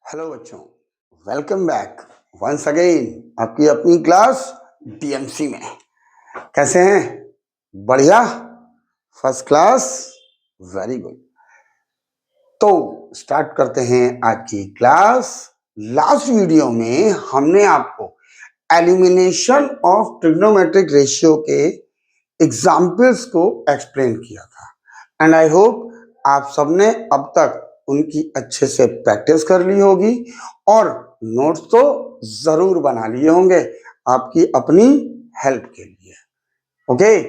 Hello बच्चों, welcome back once again आपकी अपनी क्लास डीएमसी में। कैसे हैं? बढ़िया, फर्स्ट क्लास, वेरी गुड। तो स्टार्ट करते हैं आज की क्लास। लास्ट वीडियो में हमने आपको एलिमिनेशन ऑफ ट्रिग्नोमेट्रिक रेशियो के एग्जाम्पल्स को एक्सप्लेन किया था एंड आई होप आप सबने अब तक उनकी अच्छे से प्रैक्टिस कर ली होगी और नोट्स तो जरूर बना लिए होंगे आपकी अपनी हेल्प के लिए। ओके,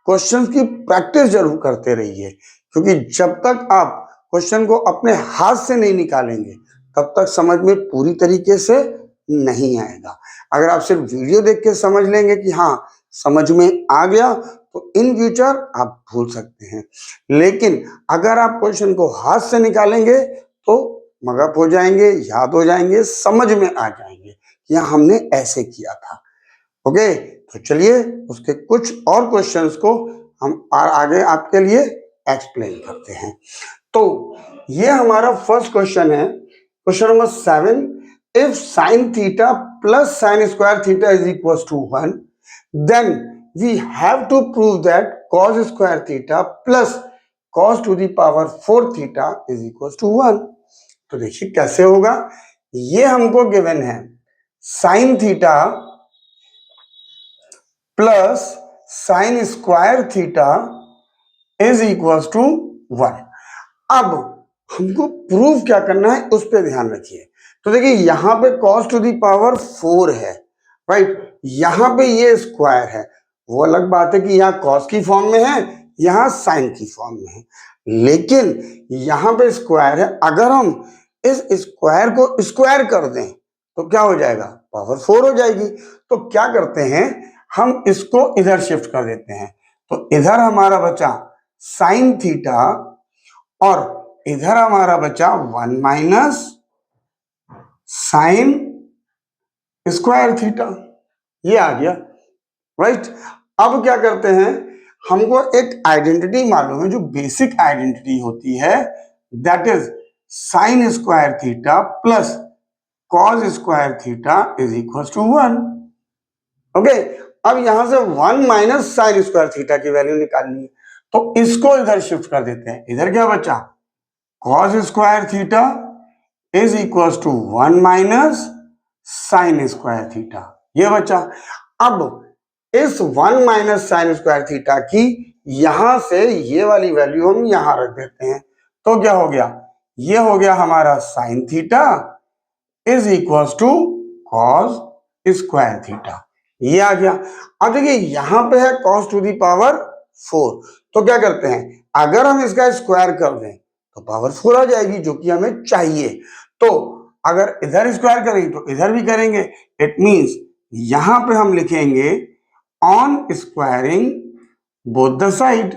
क्वेश्चंस की प्रैक्टिस जरूर करते रहिए क्योंकि जब तक आप क्वेश्चन को अपने हाथ से नहीं निकालेंगे तब तक समझ में पूरी तरीके से नहीं आएगा। अगर आप सिर्फ वीडियो देख के समझ लेंगे कि हाँ समझ में आ गया तो इन फ्यूचर आप भूल सकते हैं, लेकिन अगर आप क्वेश्चन को हाथ से निकालेंगे तो मगप हो जाएंगे, याद हो जाएंगे, समझ में आ जाएंगे कि हाँ हमने ऐसे किया था। ओके, तो चलिए उसके कुछ और क्वेश्चंस को हम आगे आपके लिए एक्सप्लेन करते हैं। तो ये हमारा फर्स्ट क्वेश्चन है, question number 7। If sine theta plus sine square theta is equal to 1 then we have to prove that cos square theta plus cos to the power 4 theta is equal to 1। तो देखिए कैसे होगा। ये हमको given है sine theta plus sine square theta is equal to 1। अब हमको prove क्या करना है उस पर ध्यान रखिए। तो देखिए यहाँ पे cos टू दी पावर 4 है, राइट, यहाँ पे ये स्क्वायर है। वो अलग बात है कि यहाँ cos की फॉर्म में है, यहाँ साइन की फॉर्म में है, लेकिन यहाँ पे स्क्वायर है। अगर हम इस स्क्वायर को स्क्वायर कर दें तो क्या हो जाएगा, पावर 4 हो जाएगी। तो क्या करते हैं, हम इसको इधर शिफ्ट कर देते हैं। तो इधर हमारा बचा साइन थीटा और इधर हमारा बचा 1 माइनस साइन स्क्वायर थीटा, ये आ गया, राइट। अब क्या करते हैं, हमको एक आइडेंटिटी मालूम है जो बेसिक आइडेंटिटी होती है, that is sine square theta plus cos square theta is equal to 1। Okay, अब यहां से 1 माइनस साइन स्क्वायर थीटा की वैल्यू निकालनी है, तो इसको इधर शिफ्ट कर देते हैं। इधर क्या बचा, cos square theta is equal to 1 minus sine square theta, ये बचा। अब इस 1 माइनस साइन स्क्वायर थीटा की यहां से ये वाली वैल्यू हम यहां रख देते हैं। तो क्या हो गया, ये हो गया हमारा sine theta is equal to cos square theta, ये आ गया। अब देखिए यहां पे है cos टू दी पावर 4, तो क्या करते हैं, अगर हम इसका स्क्वायर कर दें तो पावर 4 आ जाएगी जो कि हमें चाहिए। तो अगर इधर स्क्वायर करेंगे तो इधर भी करेंगे। इट मींस यहां पे हम लिखेंगे on squaring both the side,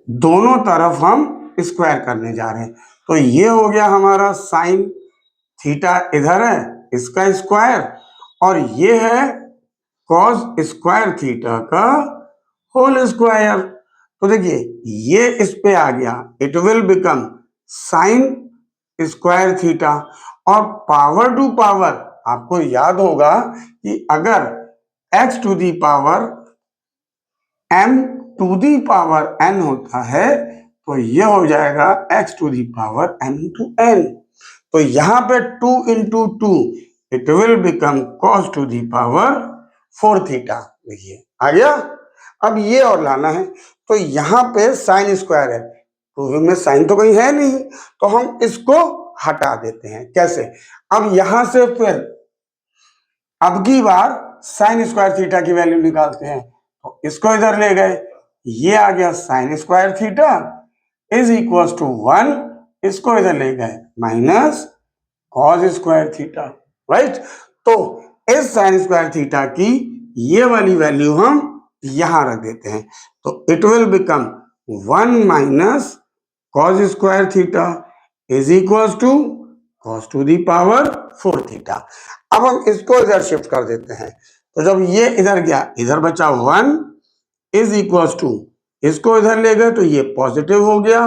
दोनों तरफ हम स्क्वायर करने जा रहे हैं। तो ये हो गया हमारा साइन थीटा, इधर है इसका स्क्वायर, और ये है कॉस स्क्वायर थीटा का होल स्क्वायर। तो देखिए ये इस पे आ गया, it will become sine square theta, और पावर टू पावर आपको याद होगा कि अगर x to the power m to the power n होता है तो ये हो जाएगा x to the power m to n। तो यहां पे 2 into 2 it will become cos to the power 4 theta. देखिए आ गया। अब ये और लाना है, तो यहां पे साइन स्क्वायर है, प्रूविंग में साइन तो कहीं है नहीं, तो हम इसको हटा देते हैं। कैसे, अब यहां से फिर अब की बार साइन स्क्वायर थीटा की वैल्यू निकालते हैं, तो इसको इधर ले गए, ये आ गया sine square theta is equal to 1, इसको इधर ले गए minus cos square theta, right. तो इस साइन स्क्वायर थीटा की ये वाली वैल्यू हम यहां रख देते हैं, तो it will become 1 minus cos square theta is equal to cos to the power 4 theta. अब हम इसको इधर शिफ्ट कर देते हैं, तो जब ये इधर गया, इधर बचा 1 इज इक्वल टू, इसको इधर ले गए तो ये पॉजिटिव हो गया,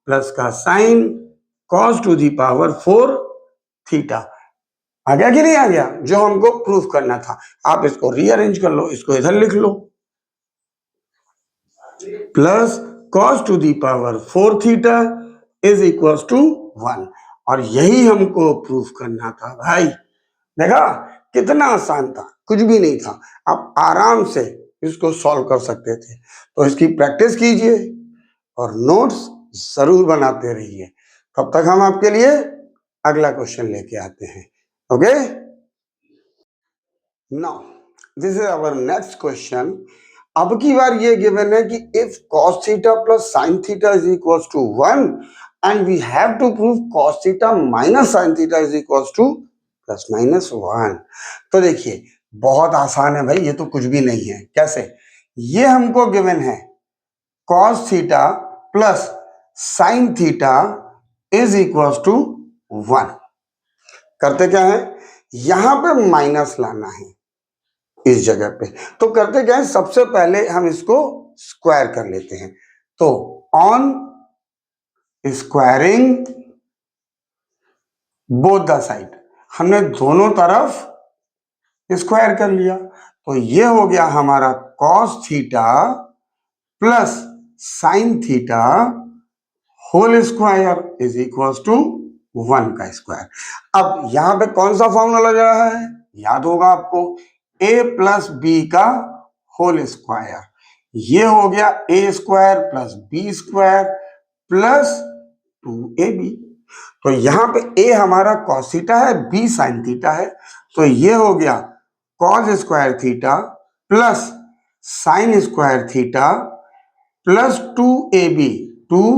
प्लस का sine cos to the power 4 theta. आ गया कि नहीं आ गया? जो हमको प्रूफ करना था। आप इसको रीअरेंज कर लो, इसको इधर लिख लो, plus cos to the power 4 theta is equal to 1। और यही हमको प्रूफ करना था भाई। देखा कितना आसान था, कुछ भी नहीं था। आप आराम से इसको सॉल्व कर सकते थे। तो इसकी प्रैक्टिस कीजिए और नोट्स जरूर बनाते रहिए। तब तक हम आपके लिए अगला क्वेश्चन लेके आते हैं। Okay, now this is our next question. अब की बार ये गिवन है कि if cos theta plus sin theta is equal to 1 and we have to prove cos theta minus sin theta is equal to plus minus 1। तो देखिए बहुत आसान है भाई, ये तो कुछ भी नहीं है। कैसे? ये हमको गिवन है cos theta plus sin theta is equal to 1। करते क्या है, यहां पे माइनस लाना है इस जगह पे। तो करते क्या है, सबसे पहले हम इसको स्क्वायर कर लेते हैं। तो on squaring both the side, हमने दोनों तरफ स्क्वायर कर लिया। तो ये हो गया हमारा cos theta plus sin theta whole square is equal to 1 का स्क्वायर। अब यहां पे कौन सा फॉर्मूला लग रहा है, याद होगा आपको, a प्लस बी का होल स्क्वायर। ये हो गया a square plus B square plus 2ab। तो यहां पे a हमारा cos थीटा है, b sin थीटा है। तो ये हो गया cos square theta plus sin square theta plus 2ab, 2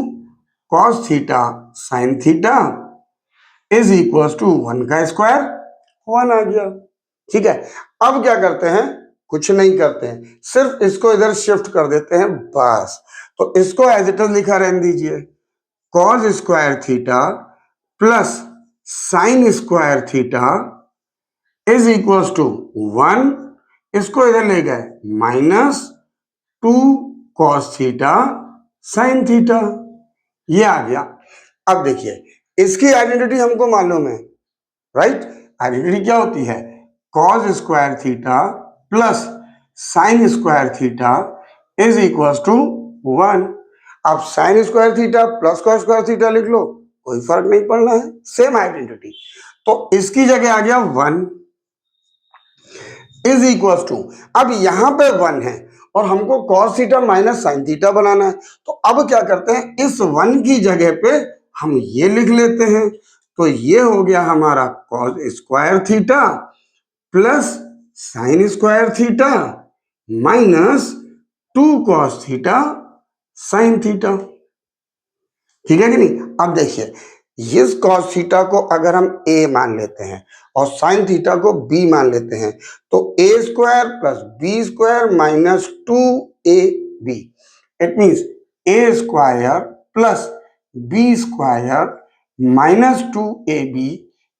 cos theta sin theta is equal to 1 का स्क्वायर, 1 आ गया। ठीक है, अब क्या करते हैं, कुछ नहीं करते हैं, सिर्फ इसको इधर शिफ्ट कर देते हैं बस। तो इसको एज इट इज लिखा रहने दीजिए, cos square theta plus sin square theta is equal to 1। इसको इधर ले गए minus 2 cos theta sin theta, ये आ गया। अब देखिए इसकी आइडेंटिटी हमको मालूम है, राइट? आइडेंटिटी क्या होती है, cos square theta plus sin square theta is equal to 1। अब sin square theta plus cos square theta लिख लो, कोई फर्क नहीं पड़ना है, सेम आइडेंटिटी। तो इसकी जगह आ गया 1 इज इक्वल टू, अब यहां पे 1 है और हमको cos theta minus sin theta बनाना है। तो अब क्या करते हैं, इस 1 की जगह पे हम ये लिख लेते हैं। तो ये हो गया हमारा cos square theta plus sin square theta minus 2 cos theta sin theta. ठीक है कि नहीं? अब देखिए इस cos थीटा को अगर हम a मान लेते हैं और sin थीटा को b मान लेते हैं, तो a square plus b square minus 2ab, it means a square plus b square minus 2ab,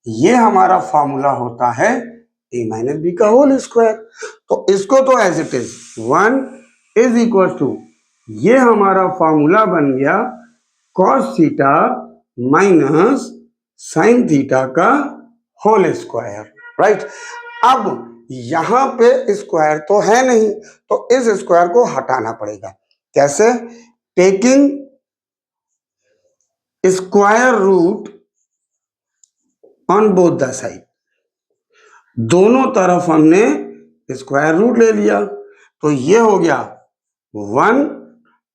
ये हमारा फॉर्मूला होता है a माइनस b का होल स्क्वायर। तो इसको तो as it is 1 is equal to, ये हमारा फॉर्मूला बन गया cos theta minus sin theta का होल स्क्वायर, राइट? अब यहां पे स्क्वायर तो है नहीं, तो इस स्क्वायर को हटाना पड़ेगा। कैसे? Taking square root on both the side, दोनों तरफ हमने स्क्वायर रूट ले लिया। तो ये हो गया 1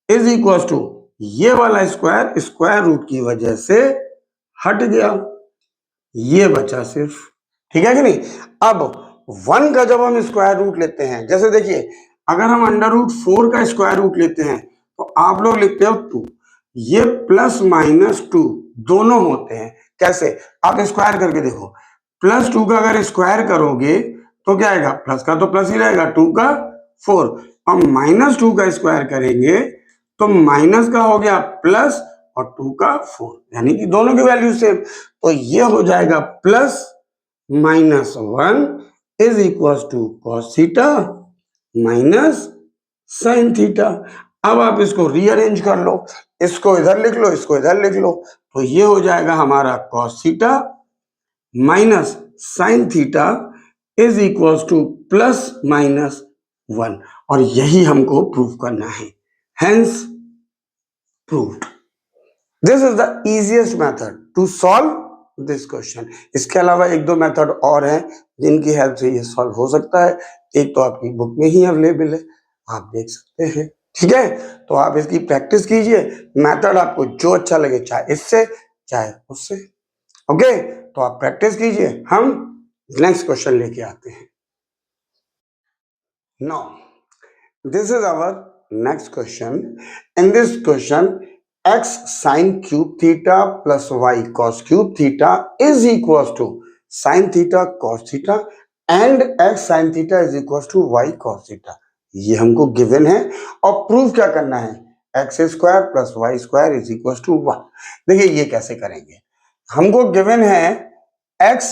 इज इक्वल टू, ये वाला स्क्वायर स्क्वायर रूट की वजह से हट गया, ये बचा सिर्फ। ठीक है कि नहीं? अब 1 का जब हम स्क्वायर रूट लेते हैं, जैसे देखिए अगर हम अंडर रूट 4 का स्क्वायर रूट लेते हैं तो आप लोग लिखते हो 2, ये प्लस माइनस 2 दोनों होते हैं। कैसे? आप स्क्वायर करके देखो, प्लस 2 का अगर स्क्वायर करोगे तो क्या आएगा, प्लस का तो प्लस ही रहेगा, 2 का 4, और माइनस 2 का स्क्वायर करेंगे तो माइनस का हो गया प्लस और 2 का 4, यानी कि दोनों की वैल्यू सेम। तो ये हो जाएगा plus minus 1 is equal to cos theta minus sin theta. अब आप इसको रीअरेंज कर लो, इसको इधर लिख लो, इसको इधर लिख लो, तो ये हो जाएगा हमारा cos theta minus sine theta is equals to plus minus 1, और यही हमको प्रूव करना है, hence proved. This is the easiest method to solve this question. इसके अलावा एक दो मेथड और हैं जिनकी हेल्प से ये सॉल्व हो सकता है, एक तो आपकी बुक में ही अवेलेबल है, आप देख सकते हैं। ठीक है, तो आप इसकी प्रैक्टिस कीजिए, मेथड आपको जो अच्छा लगे, चाहे इससे चाहे उससे। ओके, तो आप प्रैक्टिस कीजिए, हम नेक्स्ट क्वेश्चन लेके आते हैं। Now this is our next question. In this question x sin cube theta plus y cos cube theta is equals to sin theta cos theta and x sin theta is equals to y cos theta। ये हमको given है और proof क्या करना है, x square plus Y square is equal to 1। देखिए ये कैसे करेंगे, हमको गिवन है x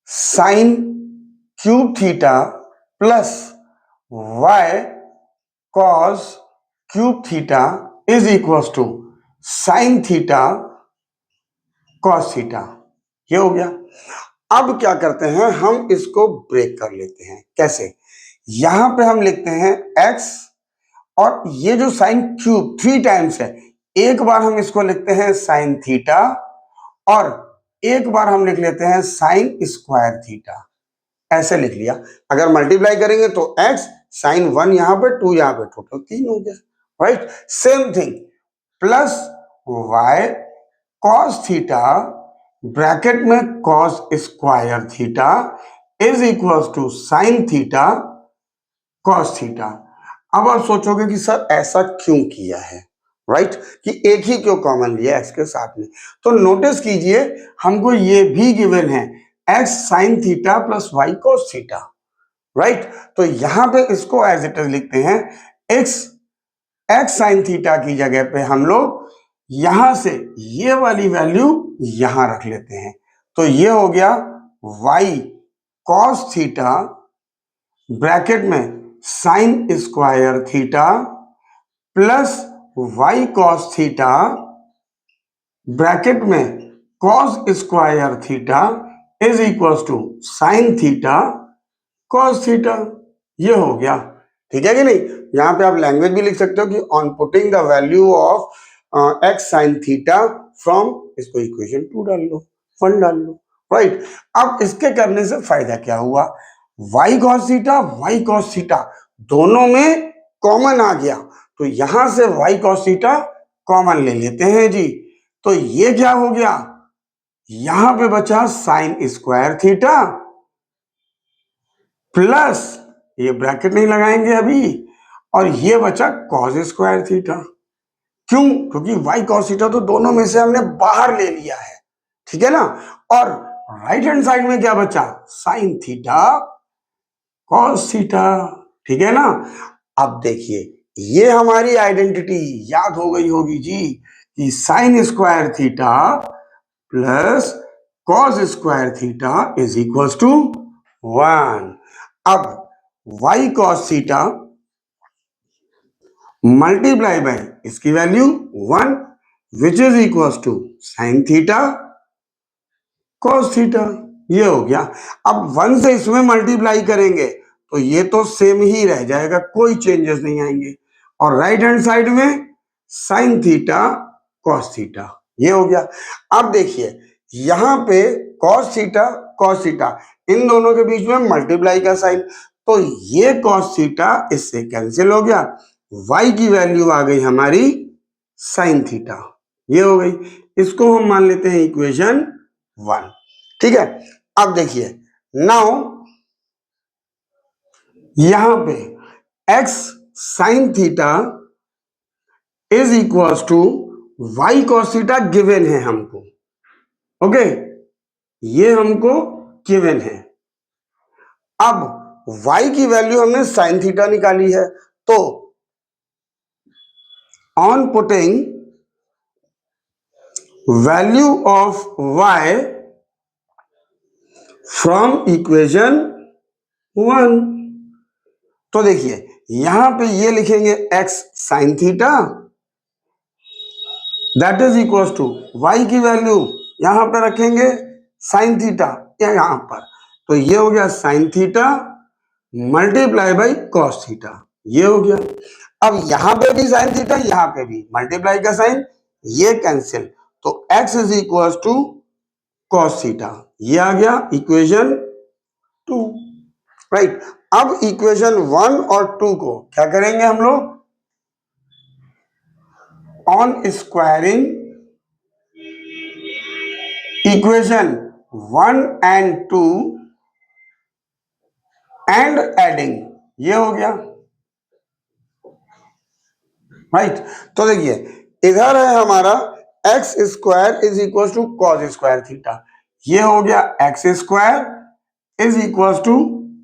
sine cube theta plus y cos cube theta is equal to sine theta cos theta. ये हो गया। अब क्या करते हैं, हम इसको ब्रेक कर लेते हैं। कैसे, यहां पे हम लिखते हैं x, और ये जो साइन क्यूब 3 टाइम्स है, एक बार हम इसको लिखते हैं साइन थीटा और एक बार हम लिख लेते हैं साइन स्क्वायर थीटा। ऐसे लिख लिया। अगर मल्टीप्लाई करेंगे तो x साइन 1 यहां पे 2 यहां पे, टोटल 3 हो गया। Right, same thing plus y cos theta bracket में cos square theta is equal to sine theta cos theta. अब आप सोचोगे कि सर ऐसा क्यों किया है, राइट, कि एक ही क्यों कॉमन लिया x के साथ में। तो नोटिस कीजिए, हमको ये भी गिवन है x sine theta plus y cos theta, right. तो यहां पे इसको एज इट इज लिखते हैं, x साइन थीटा की जगह पे हम लोग यहां से ये वाली वैल्यू यहां रख लेते हैं। तो ये हो गया y cos थीटा ब्रैकेट में sine square theta plus y cos theta bracket में cos square theta is equal to sine theta cos theta. ये हो गया, ठीक है कि नहीं। यहां पे आप लैंग्वेज भी लिख सकते हो कि on putting the value of x sine theta from, इसको इक्वेशन 2 डाल लो, 1 डाल लो, राइट। अब इसके करने से फायदा क्या हुआ, y cos थीटा दोनों में कॉमन आ गया, तो यहां से y cos थीटा कॉमन ले लेते हैं जी। तो ये क्या हो गया, यहां पे बचा साइन स्क्वायर थीटा प्लस, ये ब्रैकेट नहीं लगाएंगे अभी, और ये बचा cos स्क्वायर थीटा। क्यों, क्योंकि y cos थीटा तो दोनों में से हमने बाहर ले लिया है, ठीक है ना। और राइट हैंड साइड में क्या बचा, साइन थीटा cos थीटा, ठीक है ना। अब देखिए, ये हमारी आइडेंटिटी याद हो गई होगी जी, कि sine square theta plus cos square theta is equal to 1। अब y cos theta multiply by इसकी value 1 which is equal to sine theta cos theta. ये हो गया। अब 1 से इसमें मल्टीप्लाई करेंगे तो ये तो सेम ही रह जाएगा, कोई चेंजेस नहीं आएंगे। और राइट हैंड साइड में साइन थीटा cos थीटा, ये हो गया। अब देखिए यहां पे cos थीटा इन दोनों के बीच में मल्टीप्लाई का साइन, तो ये cos थीटा इससे कैंसिल हो गया, y की वैल्यू आ गई हमारी साइन थीटा, ये हो गई। इसको हम मान लेते हैं इक्वेशन 1, ठीक है। अब देखिए नाउ यहां पे x sine theta is equal to y cos theta given है हमको, ओके, ये हमको गिवन है। अब y की वैल्यू हमने साइन थीटा निकाली है, तो on putting value of y from equation 1, तो देखिए यहां पे ये लिखेंगे x sine theta that is equal to y की वैल्यू यहां पे रखेंगे साइन थीटा यहां पर, तो ये हो गया sine theta multiply by cos theta, ये हो गया। अब यहां पे भी साइन थीटा, यहां पे भी मल्टीप्लाई का साइन, ये कैंसिल, तो x is equal to cos theta, ये आ गया इक्वेशन 2, राइट। अब इक्वेशन 1 और 2 को क्या करेंगे हम लोग, on squaring equation 1 and 2 and adding, ये हो गया, राइट। तो देखिए इधर है हमारा x square is equal to cos square theta, ये हो गया x square is equal to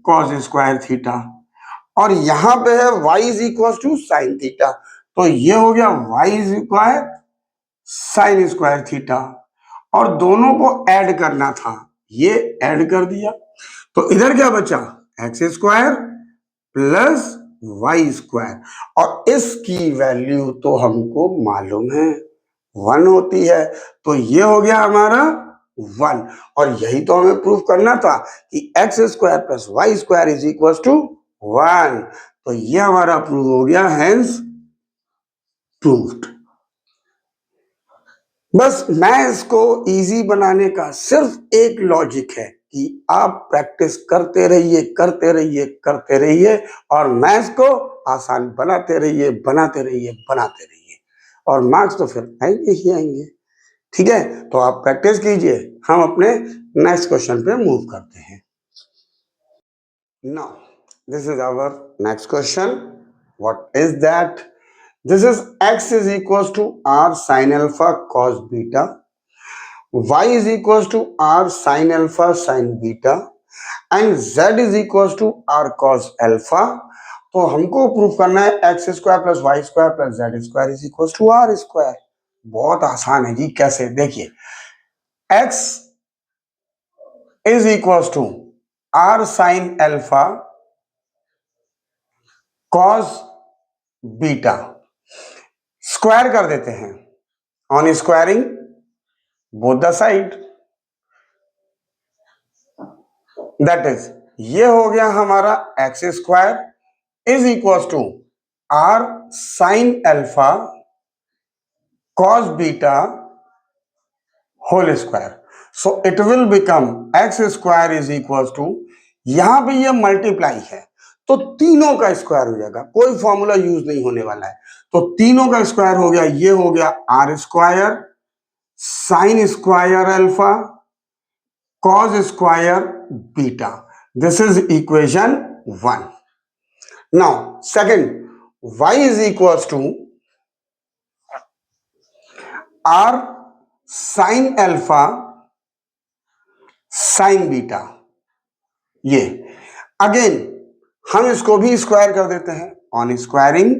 cos square theta, और यहां पे है y is equal to sine theta, तो ये हो गया y square sine square theta, और दोनों को ऐड करना था, ये ऐड कर दिया, तो इधर क्या बचा, x square plus Y square, और इसकी वैल्यू तो हमको मालूम है 1 होती है, तो ये हो गया हमारा 1, और यही तो हमें प्रूफ करना था कि x square plus Y square is equal to 1, तो ये हमारा प्रूफ हो गया, हेंस प्रूव्ड। बस मैं इसको इजी बनाने का सिर्फ एक लॉजिक है कि आप प्रैक्टिस करते रहिए करते रहिए करते रहिए, और मैथ्स को आसान बनाते रहिए बनाते रहिए बनाते रहिए, और मार्क्स तो फिर आएंगे ही आएंगे, ठीक है। तो आप प्रैक्टिस कीजिए, हम अपने नेक्स्ट क्वेश्चन पे मूव करते हैं। Now this is our next question, what is that, this is x is equals to r sin alpha cos beta, y is equals to r sin alpha sin beta, and z is equals to r cos alpha। तो हमको proof करना है x square plus Y square plus Z square is equal to r square. बहुत आसान है जी, कैसे, देखिए x is equal to r sine alpha cos beta, square कर देते हैं, on squaring both the side, that is ये हो गया हमारा x square is equal to r sine alpha cos beta whole square, so it will become x square is equal to, यहां पे ये मल्टीप्लाई है तो तीनों का स्क्वायर हो जाएगा, कोई फॉर्मूला यूज नहीं होने वाला है, तो तीनों का स्क्वायर हो गया, ये हो गया r square sine square alpha cos square beta, this is equation 1। now second, y is equals to r sin alpha sin beta, ये अगेन हम इसको भी स्क्वायर कर देते हैं, on squaring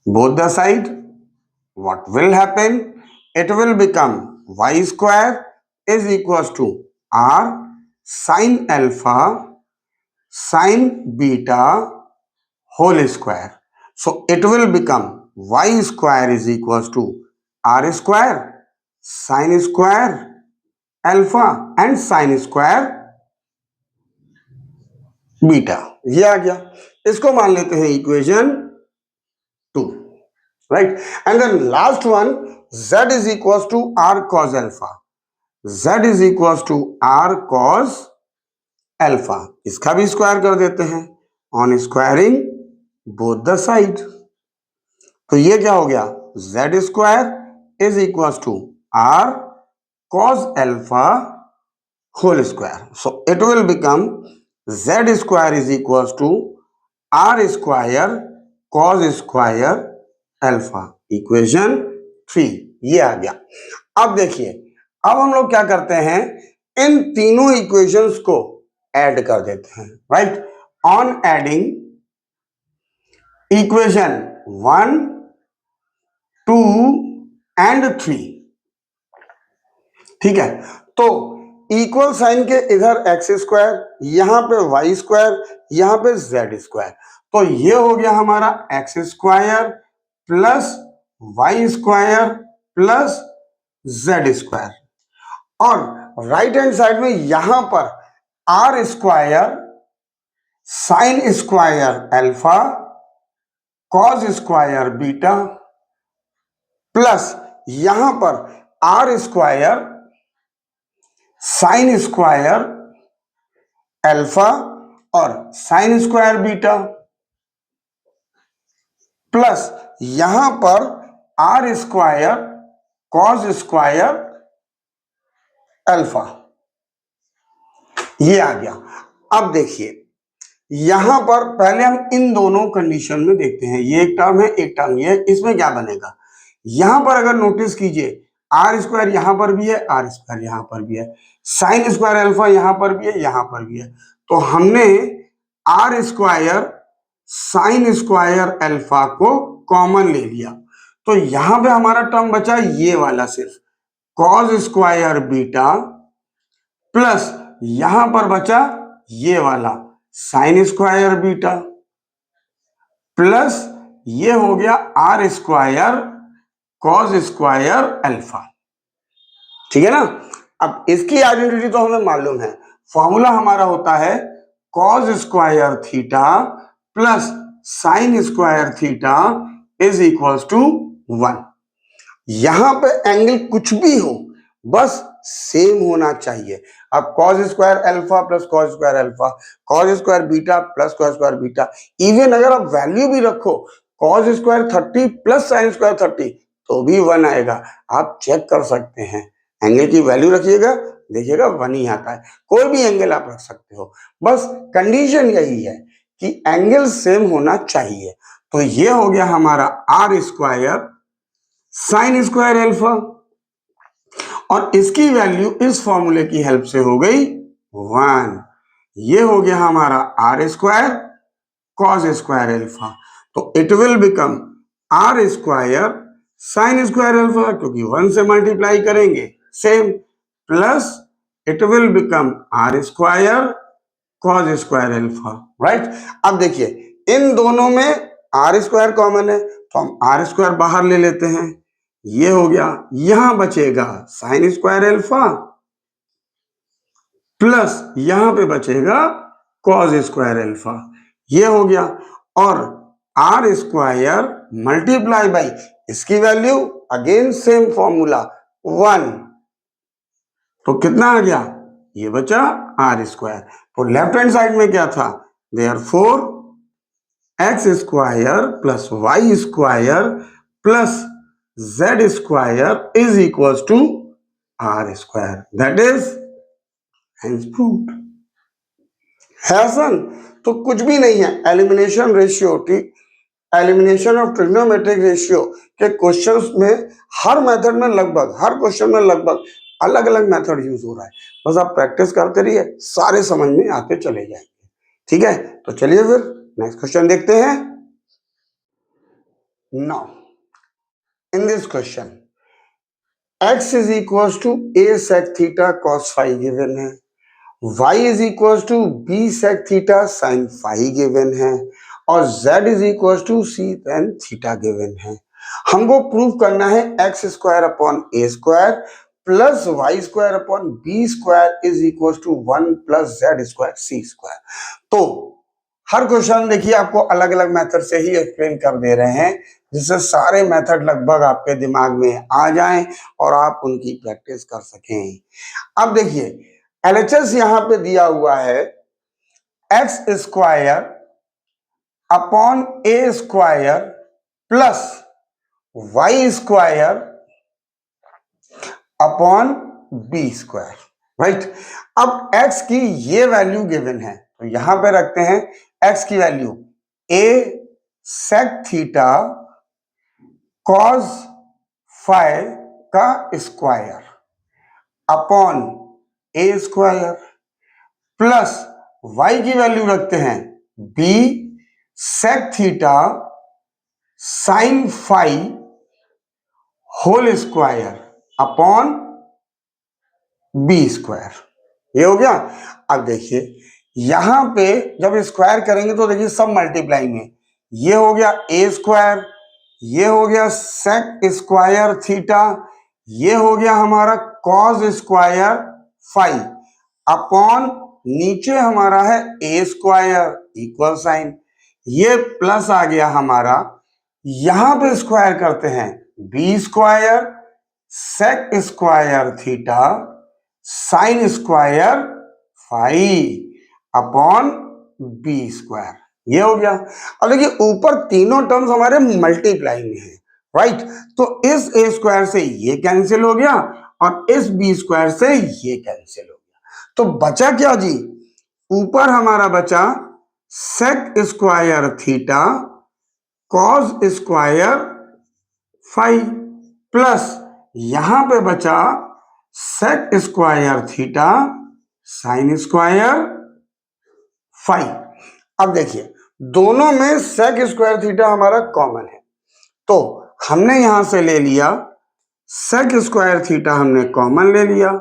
both the side, what will happen, it will become y square is equals to r sin alpha sin beta whole square, so it will become y square is equals to r square sin square alpha and sin square beta, ये आ गया, इसको मान लेते हैं equation 2, right. And then last one, z is equals to r cos alpha, z is equals to r cos alpha, इसका भी square कर देते हैं, on squaring both the side, तो ये क्या हो गया, z square is equal to r cos alpha whole square, so it will become z square is equals to r square cos square alpha, equation 3, ये आ गया। अब देखिए, अब हम लोग क्या करते हैं, इन तीनों इक्वेशंस को ऐड कर देते हैं, right. On adding equation 1 2 and 3, ठीक है। तो इक्वल साइन के इधर एक्स स्क्वायर, यहां पे वाई स्क्वायर, यहां पे जेड स्क्वायर, तो ये हो गया हमारा x square plus Y square plus Z square, और राइट हैंड साइड में यहां पर r square sine square alpha cos square beta plus यहां पर r square sine square alpha और साइन स्क्वायर बीटा प्लस यहां पर r square cos square alpha. ये आ गया। अब देखिए यहां पर पहले हम इन दोनों कंडीशन में देखते हैं, ये एक टर्म है एक टर्म ये है, इसमें क्या बनेगा। यहां पर अगर नोटिस कीजिए आर स्क्वायर यहां पर भी है, आर स्क्वायर यहां पर भी है, साइन स्क्वायर अल्फा यहां पर भी है, यहां पर भी है, तो हमने r square sine square alpha को कॉमन ले लिया, तो यहां पे हमारा टर्म बचा ये वाला सिर्फ कॉस स्क्वायर बीटा प्लस यहां पर बचा ये वाला साइन स्क्वायर बीटा प्लस ये हो गया r square cos square alpha. ठीक है ना। अब इसकी आइडेंटिटी तो हमें मालूम है, फॉर्मूला हमारा होता है cos square theta plus sine square theta is equals to 1। यहां पे एंगल कुछ भी हो बस सेम होना चाहिए। अब cos square alpha plus cos square alpha, cos square beta plus cos square beta, even अगर आप वैल्यू भी रखो cos square 30 plus sine square 30 तो भी 1 आएगा। आप चेक कर सकते हैं, एंगल की वैल्यू रखिएगा देखिएगा 1 ही आता है। कोई भी एंगल आप रख सकते हो, बस कंडीशन यही है कि एंगल सेम होना चाहिए। तो ये हो गया हमारा are square sine square alpha और इसकी वैल्यू इस फॉर्मूले की हेल्प से हो गई 1। ये हो गया हमारा are square cos square alpha, तो it will become R square sine square alpha क्योंकि 1 से मल्टीप्लाई करेंगे same plus it will become R square cos square alpha. Right. अब देखिए इन दोनों में आर स्क्वायर कॉमन है तो हम आर स्क्वायर बाहर ले लेते हैं, ये हो गया, यहां बचेगा साइन स्क्वायर अल्फा प्लस यहां पे बचेगा कॉस स्क्वायर अल्फा, ये हो गया, और आर स्क्वायर मल्टीप्लाई बाई इसकी वैल्यू अगेन सेम फॉर्मूला 1, तो कितना आ गया, ये बचा आर स्क्वायर। तो लेफ्ट हैंड साइड में क्या था, therefore x square plus Y square plus z square is equals to r square, that is hence proved. है सन, तो कुछ भी नहीं है। Elimination ratio, elimination of trigonometric ratio के क्वेश्चंस में हर मेथड में लगभग हर क्वेश्चन में लगभग अलग अलग मेथड यूज हो रहा है, बस आप प्रैक्टिस करते रहिए सारे समझ में आते चले जाएंगे। ठीक है, तो चलिए फिर नेक्स्ट क्वेश्चन देखते हैं। Now in this question x is equals to a sec theta cos phi given है, y is equals to b sec theta sin phi given है और z is equals to c tan theta given है। हमको prove करना है x square upon a square plus y square upon b square is equal to 1 plus z square c square. तो हर question देखिए आपको अलग अलग मेथड से ही एक्सप्लेन कर दे रहे हैं जिससे सारे मेथड लगभग आपके दिमाग में आ जाएं और आप उनकी प्रैक्टिस कर सकें। अब देखिए एलएचएस यहां पे दिया हुआ है एक्स स्क्वायर अपॉन ए square plus Y square upon B square. Right. अब एक्स की ये वैल्यू गिवन है तो यहां पे रखते हैं एक्स की value a sec theta cos phi का स्क्वायर अपॉन ए स्क्वायर प्लस वाई की वैल्यू रखते हैं b sec theta sine phi whole square upon B square. ये हो गया। अब देखिए यहां पे जब स्क्वायर करेंगे तो देखिए सब मल्टीप्लाई में, ये हो गया ए स्क्वायर, ये हो गया सेक स्क्वायर थीटा, ये हो गया हमारा कॉस स्क्वायर फाइव अपॉन नीचे हमारा है ए स्क्वायर इक्वल साइन, ये प्लस आ गया हमारा, यहां पे स्क्वायर करते हैं b square sec square theta sine square five upon B square, ये हो गया। अब देखिए ऊपर तीनों टर्म्स हमारे मल्टीप्लाई में है, राइट, तो इस ए स्क्वायर से ये कैंसिल हो गया और इस बी स्क्वायर से ये कैंसिल हो गया, तो बचा क्या जी, ऊपर हमारा बचा sec square theta cos square five plus यहां पे बचा sec square theta sine square five. अब देखिए दोनों में सेक स्क्वायर थीटा हमारा कॉमन है, तो हमने यहां से ले लिया सेक स्क्वायर थीटा, हमने कॉमन ले लिया,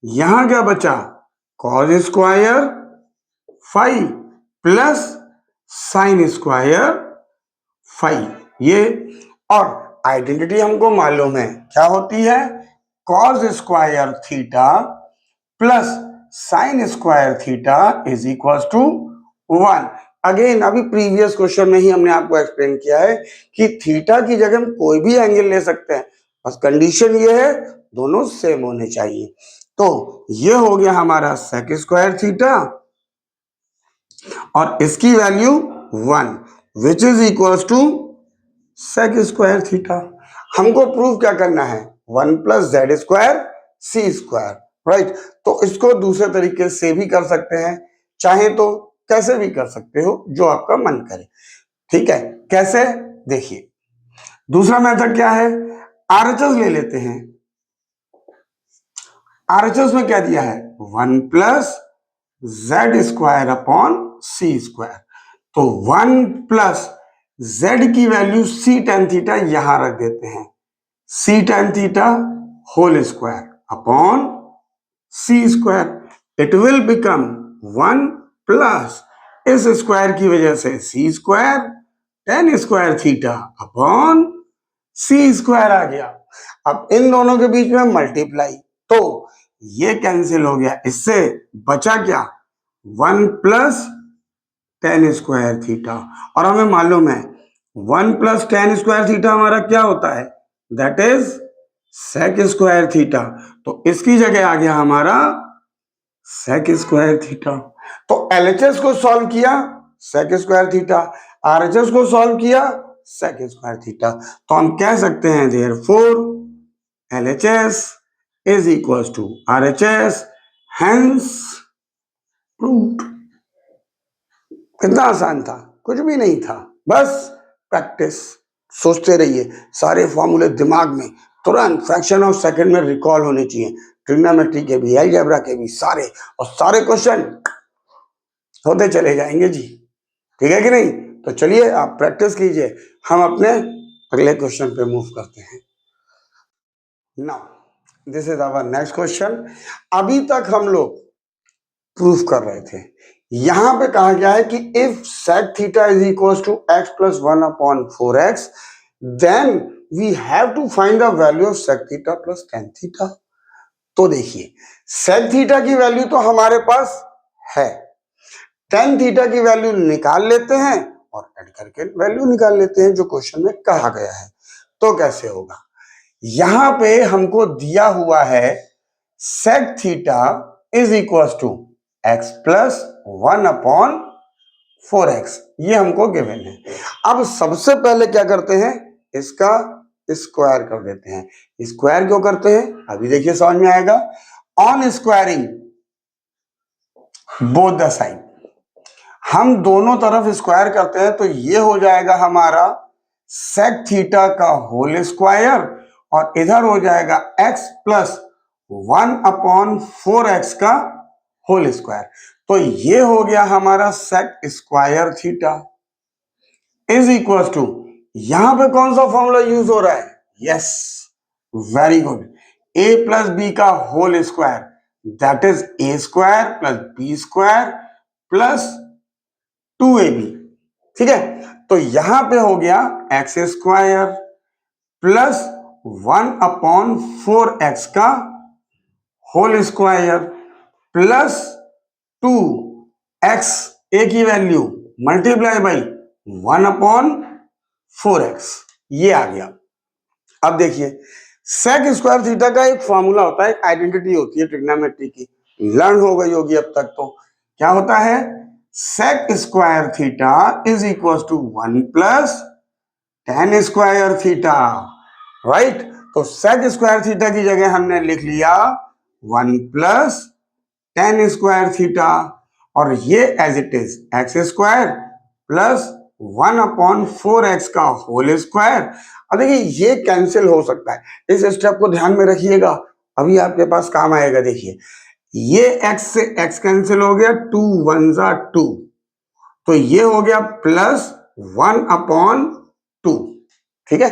यहां क्या बचा cos square five plus sine square five, ये, और आइडेंटिटी हमको मालूम है क्या होती है, cos square theta plus sine square theta is equal to one. Again अभी प्रीवियस क्वेश्चन में ही हमने आपको एक्सप्लेन किया है कि थीटा की जगह हम कोई भी एंगल ले सकते हैं, बस कंडीशन ये है दोनों सेम होने चाहिए। तो ये हो गया हमारा सेक स्क्वायर थीटा और इसकी value one which is equal to sec square theta. हमको प्रूव क्या करना है, one plus Z square c square, right, तो इसको दूसरे तरीके से भी कर सकते हैं, चाहे तो कैसे भी कर सकते हो जो आपका मन करे, ठीक है। कैसे, देखिए दूसरा मेथड क्या है, आरएचएस ले लेते हैं। आरएचएस में क्या दिया है, one plus Z square upon C square, तो वन प्लस जेड की वैल्यू सी टेन थीटा यहां रख देते हैं, C tan theta whole square upon C square, it will become one plus इस स्क्वायर की वजह से C square tan square theta upon C square आ गया। अब इन दोनों के बीच में मल्टीप्लाई, तो ये कैंसिल हो गया, इससे बचा क्या, one plus tan square theta, और हमें मालूम है one plus tan square theta हमारा क्या होता है, that is sec square theta, तो इसकी जगह आ गया हमारा सेक स्क्वायर थीटा। तो एलएचएस को सॉल्व किया सेक स्क्वायर थीटा, आरएचएस को सॉल्व किया सेक स्क्वायर थीटा, तो हम कह सकते हैं therefore LHS is equal to RHS, hence proved. कितना आसान था, कुछ भी नहीं था, बस प्रैक्टिस, सोचते रहिए, सारे फॉर्मूले दिमाग में तुरंत फ्रैक्शन ऑफ सेकंड में रिकॉल होने चाहिए, ट्रिग्नोमेट्री के भी अलजेब्रा के भी सारे, और सारे क्वेश्चन होते चले जाएंगे जी, ठीक है कि नहीं। तो चलिए आप प्रैक्टिस कीजिए, हम अपने अगले क्वेश्चन पे मूव करते हैं। Now this is our next question. अभी तक हम लोग प्रूफ कर रहे थे, यहां पे कहा गया है कि if sec theta is equal to x plus one upon four x then we have to find the value of sec theta plus tan theta. तो देखिए sec थीटा की वैल्यू तो हमारे पास है, tan थीटा की वैल्यू निकाल लेते हैं और ऐड करके वैल्यू निकाल लेते हैं जो क्वेश्चन में कहा गया है। तो कैसे होगा, यहां पे हमको दिया हुआ है sec theta is equal to x plus one upon four x, ये हमको गिवन है। अब सबसे पहले क्या करते हैं, इसका स्क्वायर कर देते हैं। स्क्वायर क्यों करते हैं अभी देखिए समझ में आएगा, on squaring both the side, हम दोनों तरफ स्क्वायर करते हैं तो ये हो जाएगा हमारा सेक थीटा का होल स्क्वायर और इधर हो जाएगा x plus one upon four X का होल स्क्वायर, तो ये हो गया हमारा sec square theta is equal to, यहां पे कौन सा फॉर्मूला यूज हो रहा है, yes very good, a plus B का whole square that is a square plus B square plus 2ab, ठीक है। तो यहां पे हो गया एक्स स्क्वायर प्लस 1/4x का होल स्क्वायर प्लस 2x ए की वैल्यू मल्टीप्लाई बाई 1/4x, ये आ गया। अब देखिए सेक स्क्वायर थीटा का एक फॉर्मूला होता है, एक आइडेंटिटी होती है ट्रिग्नोमेट्री की, लर्न हो गई होगी अब तक। तो क्या होता है, sec square theta is equal to 1 plus tan square theta, right. तो सेक स्क्वायर थीटा की जगह हमने लिख लिया 1 प्लस tan स्क्वायर थीटा, और ये as it is x square plus 1/4x का होल स्क्वायर। अब देखिए ये कैंसिल हो सकता है, इस स्टेप को ध्यान में रखिएगा, अभी आपके पास काम आएगा। देखिए ये x से x कैंसिल हो गया, 2 1 जा 2, तो ये हो गया प्लस 1/2, ठीक है।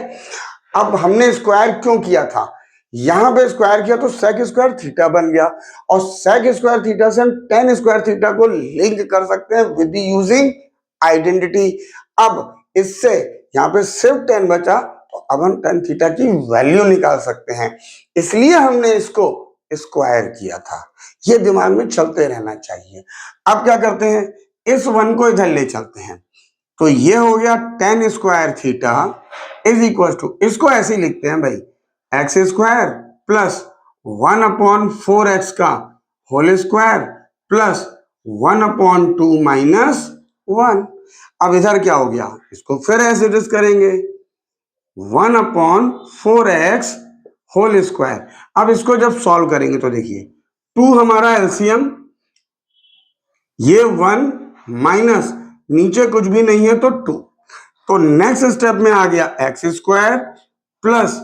अब हमने स्क्वायर क्यों किया था, यहां पे स्क्वायर किया तो सेक स्क्वायर थीटा बन गया, और सेक स्क्वायर थीटा से हम tan स्क्वायर थीटा को लिंक कर सकते हैं विद यूजिंग आइडेंटिटी। अब इससे यहां पे सिर्फ tan बचा, तो अब हम tan थीटा की वैल्यू निकाल सकते हैं, इसलिए हमने इसको स्क्वायर किया था। ये दिमाग में चलते रहना चाहिए। अब क्या करते हैं, इस 1 को इधर ले चलते हैं, तो ये हो गया tan square theta is equal to, इसको ऐसे ही लिखते हैं भाई, एक्स स्क्वायर प्लस 1/4x का होल स्क्वायर प्लस 1/2 माइनस 1। अब इधर क्या हो गया, इसको फिर एज इट इज करेंगे, 1/4x होल स्क्वायर। अब इसको जब सॉल्व करेंगे तो देखिए 2 हमारा एलसीएम, ये 1 माइनस नीचे कुछ भी नहीं है तो 2, तो नेक्स्ट स्टेप में आ गया एक्स स्क्वायर प्लस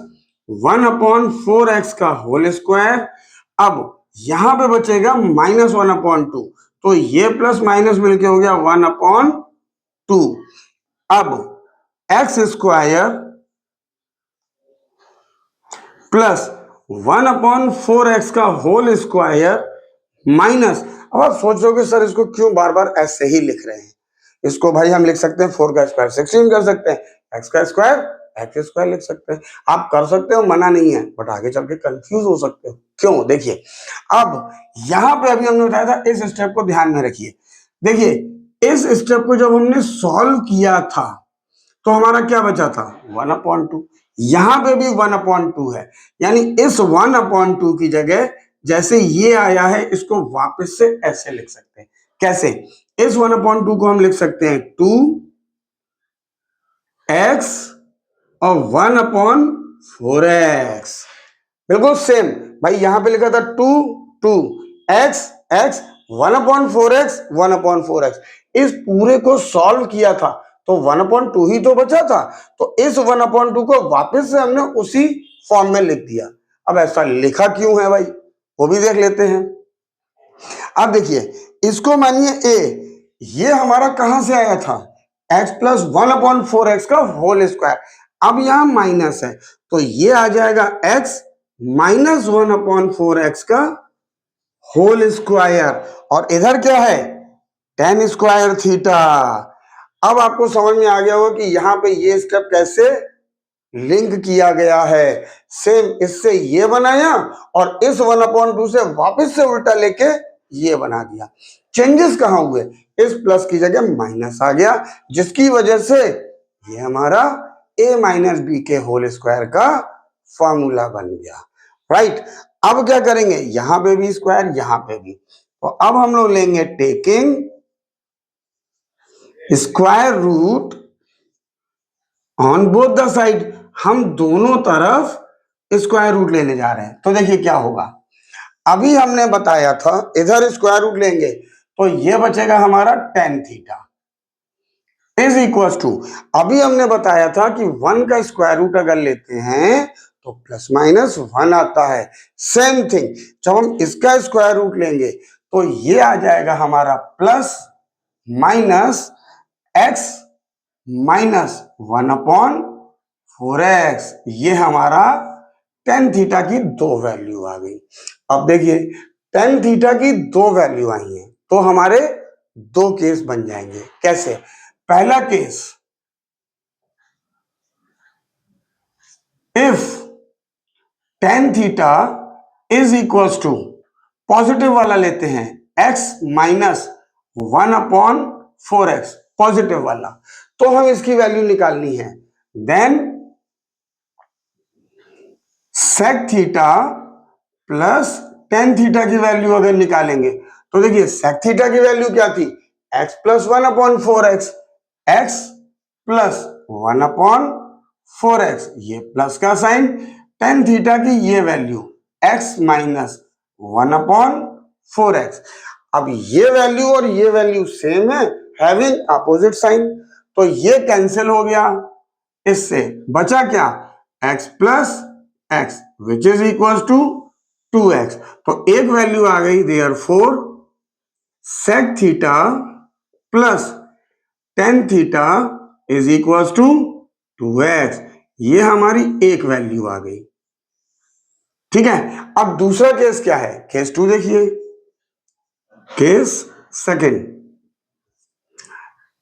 1/4x का होल स्क्वायर। अब यहां पे बचेगा -1/2, तो ये प्लस माइनस मिलके हो गया 1/2। अब एक्स स्क्वायर प्लस 1/4x का होल स्क्वायर माइनस, अब आप सोचोगे सर इसको क्यों बार बार ऐसे ही लिख रहे हैं, इसको भाई हम लिख सकते हैं 4 का स्क्वायर 16 कर सकते हैं, एक्स का स्क्वायर एक्स स्क्वायर लिख सकते हैं, आप कर सकते हो, मना नहीं है, बट आगे चल के कंफ्यूज हो सकते हो। क्यों, देखिए अब यहां पे अभी हमने बताया था, इस स्टेप को ध्यान में रखिए। देखिए इस स्टेप को जब हमने सॉल्व किया था तो हमारा क्या बचा था 1/2, यहां पे भी 1/2 है, यानी इस 1/2 की जगह जैसे ये आया है इसको वापस से ऐसे लिख सकते हैं। कैसे, इस 1/2 को हम लिख सकते हैं 2x और 1/4x, बिल्कुल सेम भाई, यहां पे लिखा था 2x x 1/4x 1/4x, इस पूरे को सॉल्व किया था तो 1/2 ही तो बचा था, तो इस 1/2 को वापस से हमने उसी फॉर्म में लिख दिया। अब ऐसा लिखा क्यों है भाई, वो भी देख लेते हैं। अब देखिए इसको मानिए a, ये हमारा कहां से आया था, x प्लस 1/4x का होल स्क्वायर, अब यहां माइनस है तो ये आ जाएगा x माइनस 1/4x का होल स्क्वायर, और इधर क्या है tan स्क्वायर थीटा। अब आपको समझ में आ गया होगा कि यहां पे ये स्टेप कैसे लिंक किया गया है, सेम इससे ये बनाया और इस 1/2 से वापस से उल्टा लेके ये बना दिया। चेंजेस कहां हुए, इस प्लस की जगह माइनस आ गया, जिसकी वजह से ये हमारा a माइनस बी के होल स्क्वायर का फॉर्मूला बन गया, राइट। अब क्या करेंगे, यहां पे भी स्क्वायर यहां पे भी, तो अब हम लोग लेंगे taking square root on both the side, हम दोनों तरफ स्क्वायर रूट लेने जा रहे हैं। तो देखिए क्या होगा, अभी हमने बताया था इधर स्क्वायर रूट लेंगे तो ये बचेगा हमारा tan theta is equal to, अभी हमने बताया था कि 1 का स्क्वायर रूट अगर लेते हैं तो प्लस माइनस 1 आता है। सेम थिंग जब हम इसका स्क्वायर रूट लेंगे तो ये आ जाएगा हमारा plus minus x minus 1/4x, ये हमारा tan थीटा की दो वैल्यू आ गई। अब देखिए tan थीटा की दो वैल्यू आई हैं तो हमारे दो केस बन जाएंगे। कैसे, पहला case, if tan theta is equals to, positive वाला लेते हैं, x माइनस 1/4x, पॉजिटिव वाला, तो हम इसकी वैल्यू निकालनी है। Then sec theta plus tan theta की वैल्यू अगर निकालेंगे तो देखिए sec थीटा की वैल्यू क्या थी, x plus 1/4x, x plus 1/4x, ये प्लस का साइन, tan थीटा की ये वैल्यू x माइनस 1/4x। अब ये वैल्यू और ये वैल्यू सेम है, हैविंग अपोजिट साइन, तो ये कैंसिल हो गया, इससे बचा क्या, x plus x which is equal to 2x, तो एक वैल्यू आ गई, therefore sec theta plus tan theta is equal to 2x, ये हमारी एक वैल्यू आ गई। ठीक है, अब दूसरा केस क्या है, केस 2 देखिए, case second,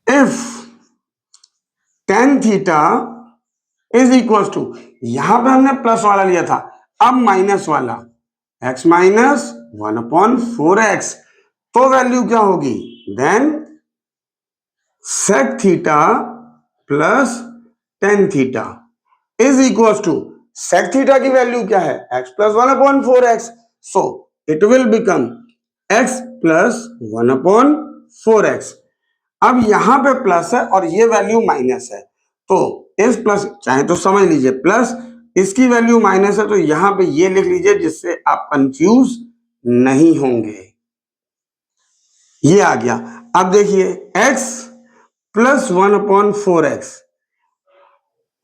if tan theta is equal to, यहां पे हमने प्लस वाला लिया था, अब माइनस वाला, x माइनस 1/4x, तो वैल्यू क्या होगी, then sec theta plus tan theta is equal to, sec theta की वैल्यू क्या है, x plus 1/4x, so it will become x plus 1/4x। अब यहां पे प्लस है और ये वैल्यू माइनस है, तो इस प्लस, चाहे तो समझ लीजिए प्लस, इसकी वैल्यू माइनस है, तो यहां पे ये लिख लीजिए जिससे आप कंफ्यूज नहीं होंगे, ये आ गया। अब देखिए x plus 1/4x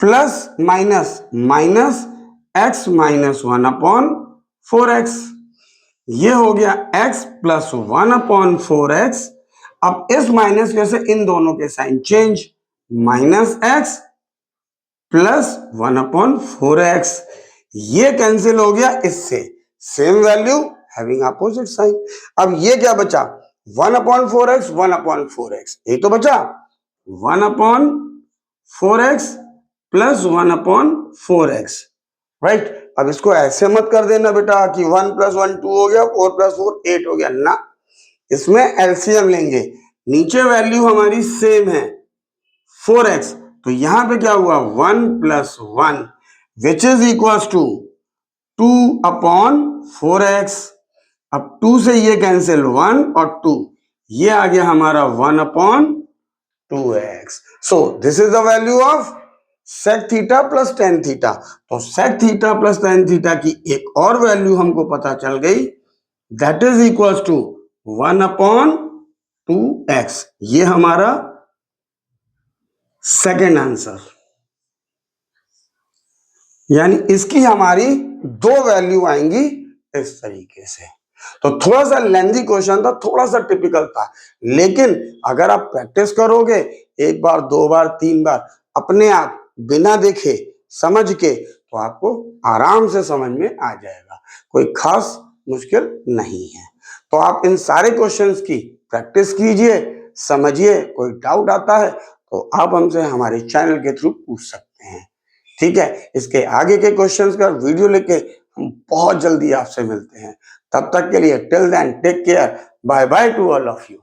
plus minus minus x minus 1/4x, ये हो गया x प्लस 1/4x। अब इस माइनस की वजह से इन दोनों के sign change, minus x plus 1/4x, ये कैंसिल हो गया इससे, same value having opposite sign. अब ये क्या बचा, 1/4x 1/4x, ये तो बचा 1/4x प्लस 1/4x, राइट। अब इसको ऐसे मत कर देना बेटा कि 1 + 1 2 हो गया, 4 + 4 8 हो गया ना, इसमें एलसीएम लेंगे, नीचे वैल्यू हमारी सेम है 4x, तो यहां पे क्या हुआ 1 + 1 which is equal to 2/4x। अब 2 से ये कैंसिल, 1 और 2, ये आ गया हमारा 1/2x। So this is the value of sec theta plus tan theta. तो sec theta plus tan theta की एक और वैल्यू हमको पता चल गई, that is equal to 1/2x, ये हमारा सेकेंड आंसर, यानी इसकी हमारी दो वैल्यू आएंगी इस तरीके से। तो थोड़ा सा लेंथी क्वेश्चन था, थोड़ा सा टिपिकल था, लेकिन अगर आप प्रैक्टिस करोगे एक बार, दो बार, तीन बार, अपने आप बिना देखे समझ के, तो आपको आराम से समझ में आ जाएगा, कोई खास मुश्किल नहीं है। तो आप इन सारे क्वेश्चंस की प्रैक्टिस कीजिए, समझिए, कोई डाउट आता है तो आप हमसे हमारे चैनल के थ्रू पूछ सकते हैं। ठीक है, इसके आगे के क्वेश्चंस का वीडियो लेके हम बहुत जल्दी आपसे मिलते हैं। तब तक के लिए till then take care, bye bye to all of you.